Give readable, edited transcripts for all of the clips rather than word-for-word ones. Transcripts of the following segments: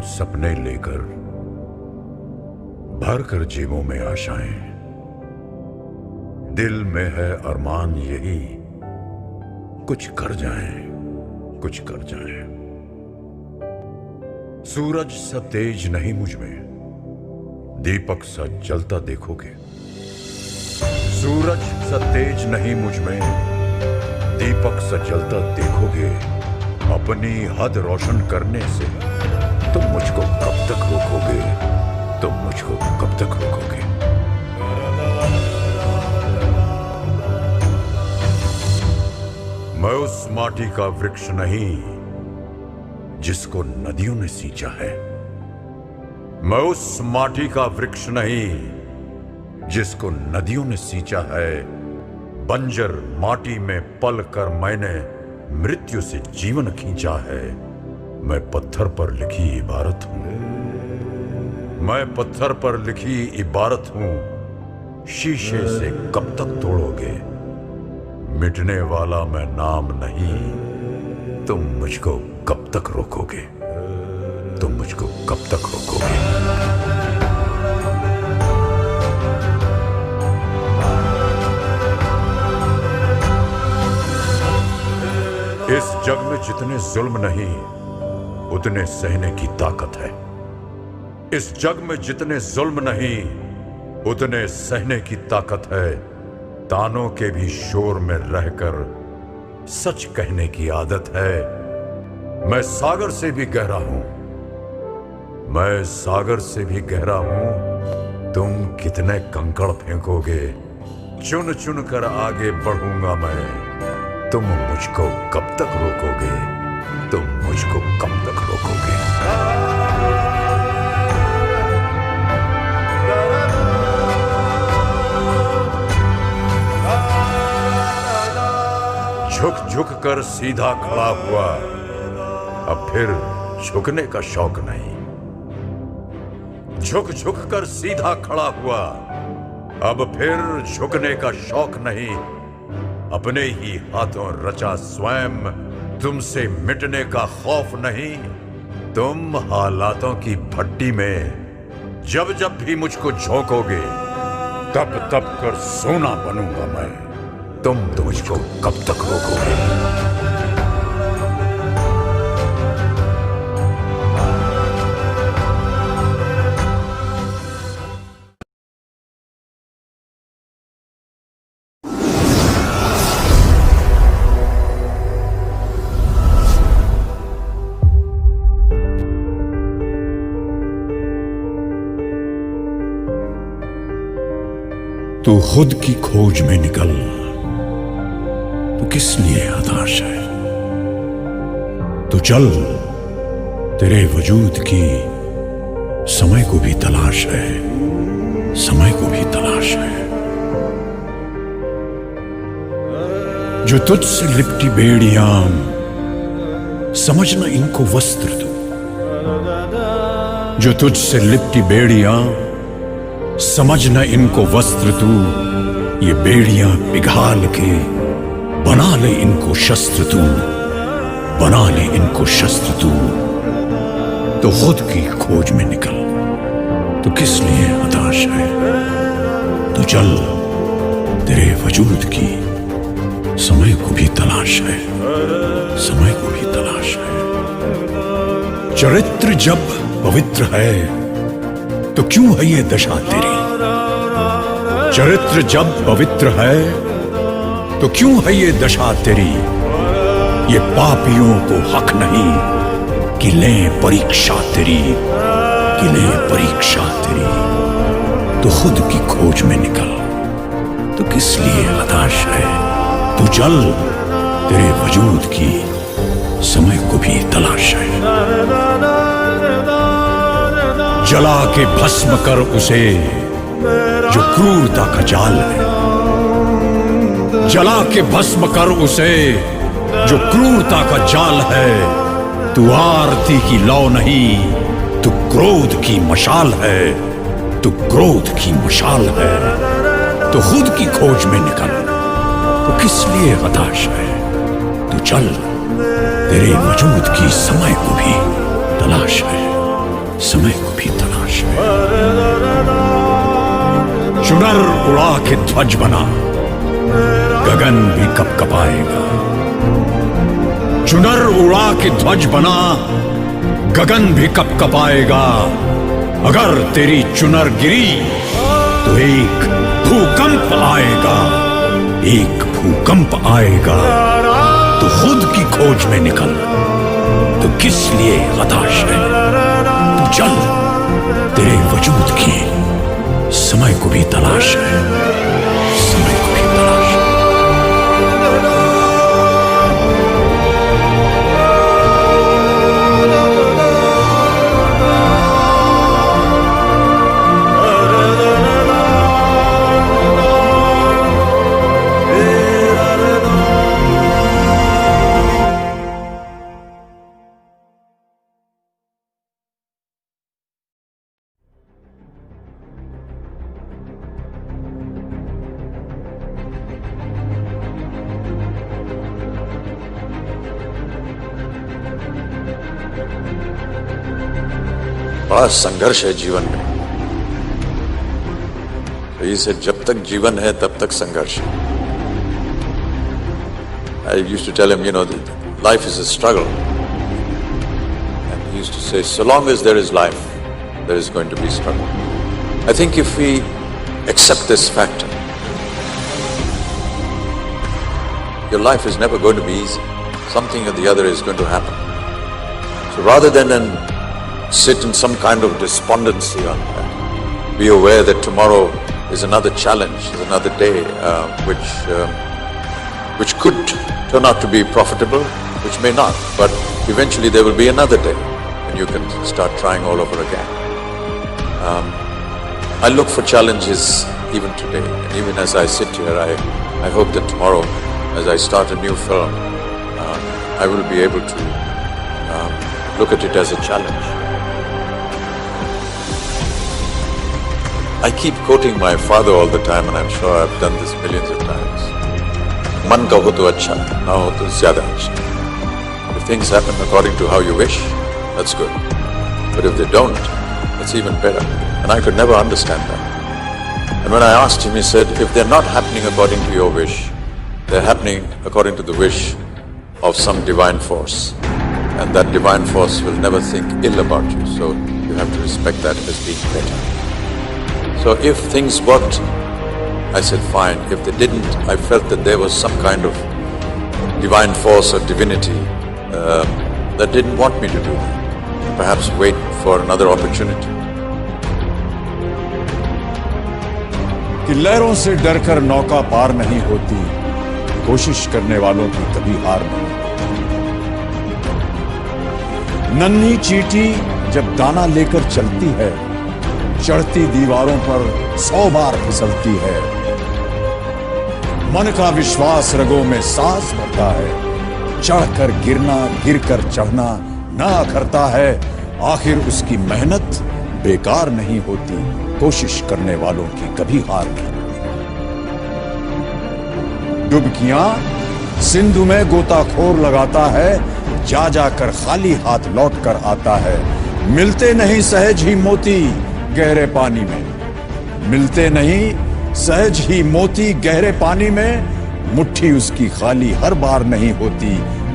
कुछ सपने लेकर भर कर जेबों में आशाएं, दिल में है अरमान यही कुछ कर जाएं, कुछ कर जाएं। सूरज सा तेज नहीं मुझ में, दीपक सा जलता देखोगे। सूरज सा तेज नहीं मुझ में, दीपक सा जलता देखोगे। अपनी हद रोशन करने से तुम मुझको कब तक रोकोगे? तुम मुझको कब तक रोकोगे? मैं उस माटी का वृक्ष नहीं जिसको नदियों ने सींचा है। मैं उस माटी का वृक्ष नहीं जिसको नदियों ने सींचा है। बंजर माटी में पल कर मैंने मृत्यु से जीवन खींचा है। मैं पत्थर पर लिखी इबारत हूं। मैं पत्थर पर लिखी इबारत हूं। शीशे से कब तक तोड़ोगे? मिटने वाला मैं नाम नहीं। तुम मुझको कब तक रोकोगे? तुम मुझको कब तक रोकोगे? इस जग में जितने जुल्म नहीं, उतने सहने की ताकत है। इस जग में जितने जुल्म नहीं, उतने सहने की ताकत है। तानों के भी शोर में रहकर सच कहने की आदत है। मैं सागर से भी गहरा हूं। मैं सागर से भी गहरा हूं। तुम कितने कंकड़ फेंकोगे? चुन चुन कर आगे बढ़ूंगा मैं। तुम मुझको कब तक रोकोगे? तुम मुझको कब तक रोकोगे? झुक झुक कर सीधा खड़ा हुआ, अब फिर झुकने का शौक नहीं। झुक झुक कर सीधा खड़ा हुआ, अब फिर झुकने का शौक नहीं। अपने ही हाथों रचा स्वयं, तुमसे मिटने का खौफ नहीं। तुम हालातों की भट्टी में जब जब भी मुझको झोंकोगे, तब तब कर सोना बनूंगा मैं। तुम तो मुझको कब तक रोकोगे? तू खुद की खोज में निकल, तू किस लिए हताश है? तू चल, तेरे वजूद की समय को भी तलाश है। समय को भी तलाश है। जो तुझसे लिपटी बेड़ियां, समझना इनको वस्त्र तू। जो तुझसे लिपटी बेड़ियां, समझना इनको वस्त्र तू। ये बेड़ियां पिघाल के बना ले इनको शस्त्र तू। बना ले इनको शस्त्र तू। तो खुद की खोज में निकल, तो किस लिए हताश है? तो चल, तेरे वजूद की समय को भी तलाश है। समय को भी तलाश है। चरित्र जब पवित्र है तो क्यों है ये दशा तेरी? चरित्र जब पवित्र है तो क्यों है ये दशा तेरी? ये पापियों को हक नहीं कि लें परीक्षा तेरी। कि लें परीक्षा तेरी। तो खुद की खोज में निकल, तो किस लिए हताश है? तू चल, तेरे वजूद की समय को भी तलाश है। जला के भस्म कर उसे जो क्रूरता का जाल है। जला के भस्म कर उसे जो क्रूरता का जाल है। तू आरती की लौ नहीं, तू क्रोध की मशाल है। तू क्रोध की मशाल है। तो खुद की खोज में निकल, तो किस लिए हताश है? तू चल, तेरे वजूद की समय को भी तलाश है। समय को भी तलाश है। चुनर उड़ा के ध्वज बना, गगन भी कपकपाएगा। चुनर उड़ा के ध्वज बना, गगन भी कपकपाएगा। अगर तेरी चुनर गिरी तो एक भूकंप आएगा। एक भूकंप आएगा तो खुद की खोज में निकल। तो किस लिए हताश है? तू चल, तेरे वजूद की समय को भी तलाश है। समय को भी तलाश है। बड़ा संघर्ष है जीवन में। सही से जब तक जीवन है तब तक संघर्ष है। I used to tell him, life is a struggle. And he used to say, so long as there is life, there is going to be struggle. I think if we accept this fact, your life is never going to be easy. Something or the other is going to happen. So rather than sit in some kind of despondency on that, be aware that tomorrow is another challenge, is another day which could turn out to be profitable, which may not, but eventually there will be another day when you can start trying all over again. I look for challenges even today, and even as I sit here, I hope that tomorrow, as I start a new film, I will be able to look at it as a challenge. I keep quoting my father all the time, and I'm sure I've done this millions of times. Man ka ho to acha, na ho to zyada acha. If things happen according to how you wish, that's good. But if they don't, that's even better. And I could never understand that. And when I asked him, he said, if they're not happening according to your wish, they're happening according to the wish of some divine force. And that divine force will never think ill about you. So you have to respect that as being better. So if things worked, I said fine. If they didn't, I felt that there was some kind of divine force or divinity that didn't want me to do that. Perhaps wait for another opportunity. कि लहरों से डरकर नौका पार नहीं होती, कोशिश करने वालों की कभी हार नहीं होती। नन्ही चींटी जब दाना लेकर चलती है, चढ़ती दीवारों पर 100 बार फिसलती है। मन का विश्वास रगों में सांस भरता है, चढ़कर गिरना, गिरकर चढ़ना ना करता है। आखिर उसकी मेहनत बेकार नहीं होती, कोशिश करने वालों की कभी हार नहीं होती। डुबकियां सिंधु में गोताखोर लगाता है, जा जाकर खाली हाथ लौट कर आता है। मिलते नहीं सहज ही मोती गहरे पानी में, मिलते नहीं सहज ही मोती गहरे पानी में। मुट्ठी उसकी खाली हर बार नहीं होती,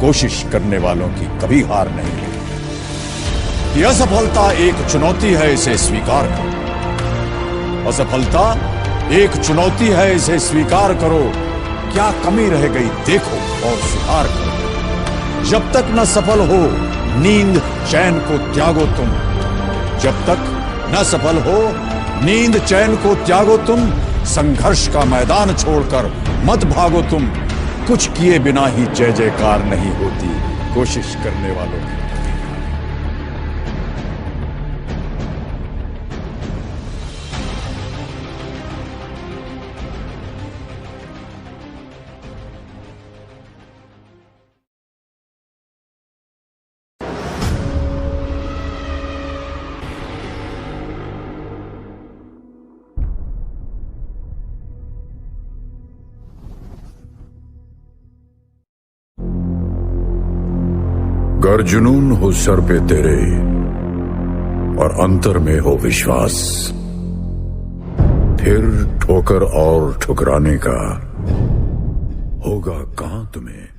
कोशिश करने वालों की कभी हार नहीं होती। यह असफलता एक चुनौती है, इसे स्वीकार करो। असफलता एक चुनौती है, इसे स्वीकार करो। क्या कमी रह गई देखो और सुधार करो। जब तक न सफल हो नींद चैन को त्यागो तुम, जब तक न सफल हो नींद चैन को त्यागो तुम। संघर्ष का मैदान छोड़कर मत भागो तुम, कुछ किए बिना ही जय जयकार नहीं होती, कोशिश करने वालों की। गर जुनून हो सर पे तेरे और अंतर में हो विश्वास, फिर ठोकर और ठुकराने का होगा कहां तुम्हें।